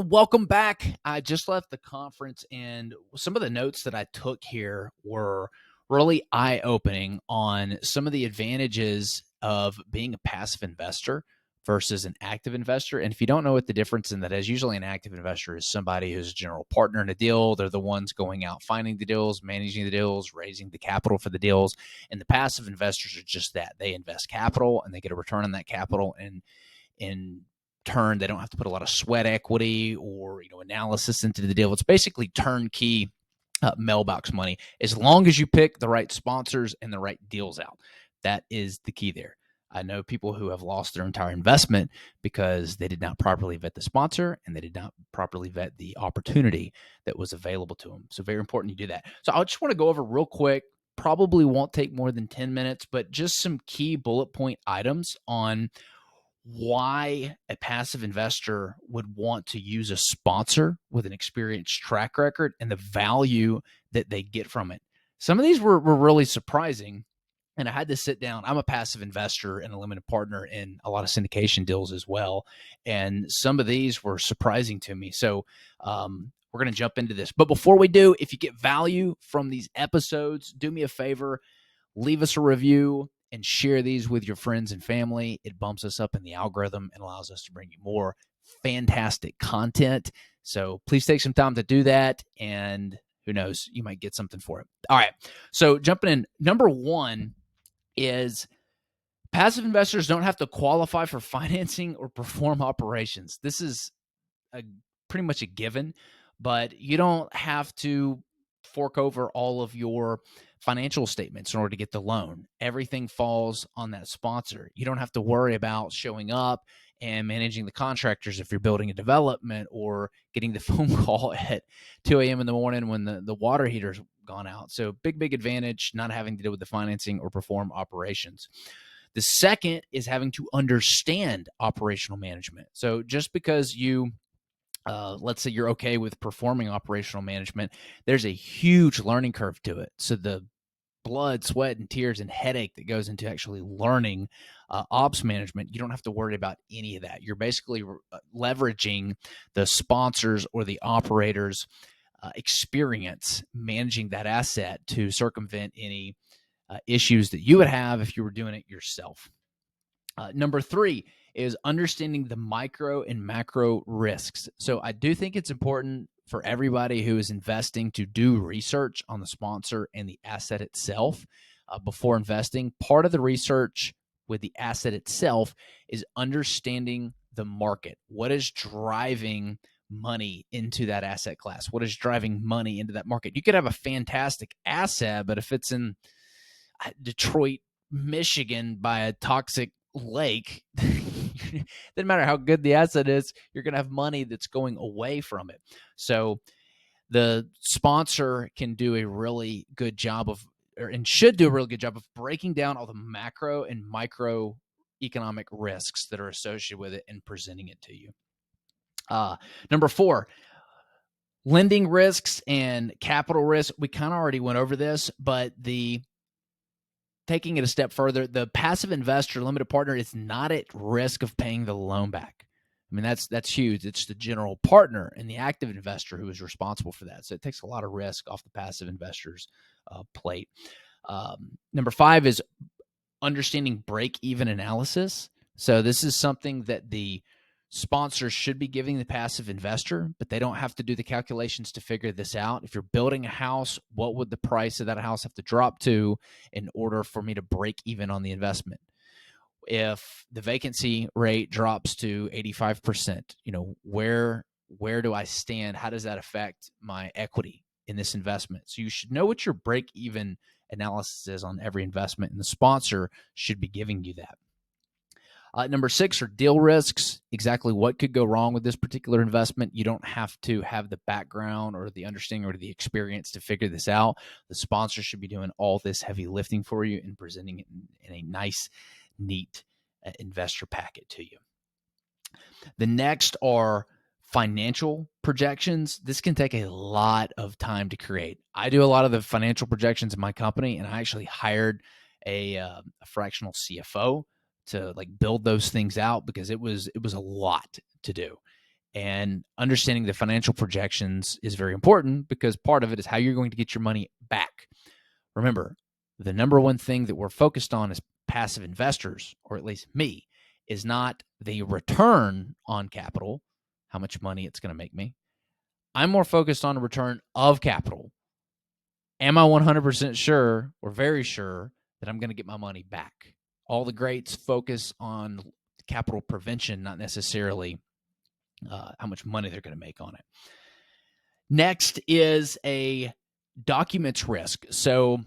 welcome back. I just left the conference, and some of the notes that I took here were really eye-opening on some of the advantages of being a passive investor versus an active investor. And if you don't know what the difference in that is, usually an active investor is somebody who's a general partner in a deal. They're the ones going out finding the deals, managing the deals, raising the capital for the deals. And the passive investors are just that. They invest capital and they get a return on that capital. And in turn, they don't have to put a lot of sweat equity or analysis into the deal. It's basically turnkey mailbox money, as long as you pick the right sponsors and the right deals out. That is the key there. I know people who have lost their entire investment because they did not properly vet the sponsor and they did not properly vet the opportunity that was available to them. So very important you do that. So I just want to go over real quick, probably won't take more than 10 minutes, but just some key bullet point items on why a passive investor would want to use a sponsor with an experienced track record and the value that they get from it. Some of these were really surprising. And I had to sit down. I'm a passive investor and a limited partner in a lot of syndication deals as well. And some of these were surprising to me. So we're going to jump into this. But before we do, if you get value from these episodes, do me a favor, leave us a review and share these with your friends and family. It bumps us up in the algorithm and allows us to bring you more fantastic content. So please take some time to do that. And who knows, you might get something for it. All right. So jumping in, number one is passive investors don't have to qualify for financing or perform operations. This is pretty much a given, but you don't have to fork over all of your financial statements in order to get the loan. Everything falls on that sponsor. You don't have to worry about showing up and managing the contractors if you're building a development or getting the phone call at 2 a.m. in the morning when the water heater's gone out. So big advantage, not having to deal with the financing or perform operations. The second is having to understand operational management. So just because you let's say you're okay with performing operational management, there's a huge learning curve to it. So the blood, sweat, and tears and headache that goes into actually learning ops management, you don't have to worry about any of that. You're basically leveraging the sponsors or the operators' experience managing that asset to circumvent any issues that you would have if you were doing it yourself. Number three is understanding the micro and macro risks. So I do think it's important for everybody who is investing to do research on the sponsor and the asset itself before investing. Part of the research with the asset itself is understanding the market. What is driving money into that asset class? What is driving money into that market? You could have a fantastic asset, but if it's in Detroit, Michigan by a toxic lake, doesn't matter how good the asset is, you're going to have money that's going away from it. So the sponsor can do a really good job of, and should do a really good job of breaking down all the macro and micro economic risks that are associated with it and presenting it to you. Number four, lending risks and capital risk. We kind of already went over this, but taking it a step further, the passive investor, limited partner, is not at risk of paying the loan back. I mean, that's huge. It's the general partner and the active investor who is responsible for that. So it takes a lot of risk off the passive investor's plate. Number five is understanding break-even analysis. So this is something that the sponsors should be giving the passive investor, but they don't have to do the calculations to figure this out. If you're building a house, what would the price of that house have to drop to in order for me to break even on the investment? If the vacancy rate drops to 85%, where do I stand? How does that affect my equity in this investment? So you should know what your break even analysis is on every investment, and the sponsor should be giving you that. Number six are deal risks. Exactly what could go wrong with this particular investment. You don't have to have the background or the understanding or the experience to figure this out. The sponsor should be doing all this heavy lifting for you and presenting it in a nice, neat investor packet to you. The next are financial projections. This can take a lot of time to create. I do a lot of the financial projections in my company, and I actually hired a fractional CFO to build those things out because it was a lot to do. And understanding the financial projections is very important because part of it is how you're going to get your money back. Remember, the number one thing that we're focused on as passive investors, or at least me, is not the return on capital, how much money it's going to make me. I'm more focused on a return of capital. Am I 100% sure or very sure that I'm going to get my money back? All the greats focus on capital prevention, not necessarily how much money they're going to make on it. Next is a documents risk. So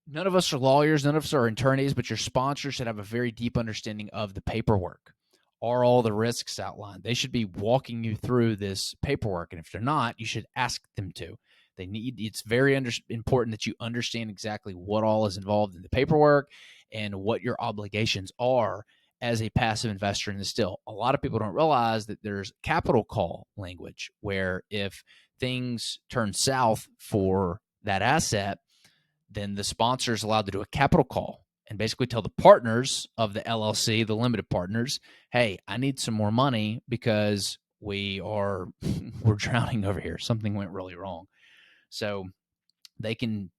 none of us are lawyers, none of us are attorneys, but your sponsor should have a very deep understanding of the paperwork. Are all the risks outlined? They should be walking you through this paperwork, and if they're not, you should ask them to. It's very important that you understand exactly what all is involved in the paperwork and what your obligations are as a passive investor in the still. A lot of people don't realize that there's capital call language where if things turn south for that asset, then the sponsor is allowed to do a capital call and basically tell the partners of the LLC, the limited partners, hey, I need some more money because we're drowning over here. Something went really wrong. So the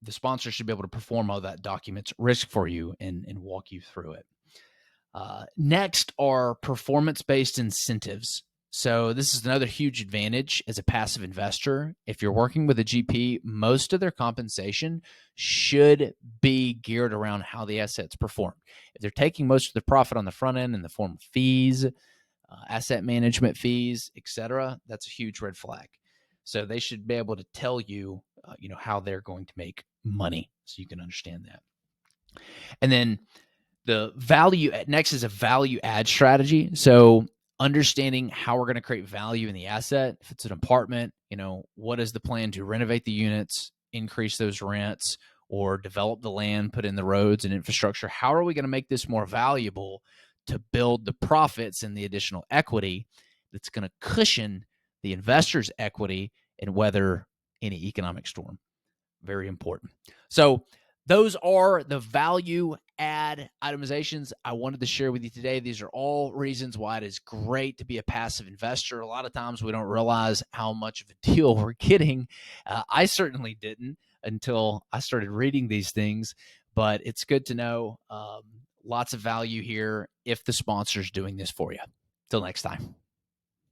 sponsor should be able to perform all that documents risk for you and walk you through it. Next are performance-based incentives. So this is another huge advantage as a passive investor. If you're working with a GP, most of their compensation should be geared around how the assets perform. If they're taking most of the profit on the front end in the form of fees, asset management fees, etc., that's a huge red flag. So they should be able to tell you, how they're going to make money, so you can understand that. And then the value next is a value add strategy. So understanding how we're going to create value in the asset. If it's an apartment, what is the plan to renovate the units, increase those rents, or develop the land, put in the roads and infrastructure? How are we going to make this more valuable to build the profits and the additional equity that's going to cushion the investor's equity and weather any economic storm? Very important. So those are the value add itemizations I wanted to share with you today. These are all reasons why it is great to be a passive investor. A lot of times we don't realize how much of a deal we're getting. I certainly didn't until I started reading these things, but it's good to know. Lots of value here if the sponsor's doing this for you. Till next time.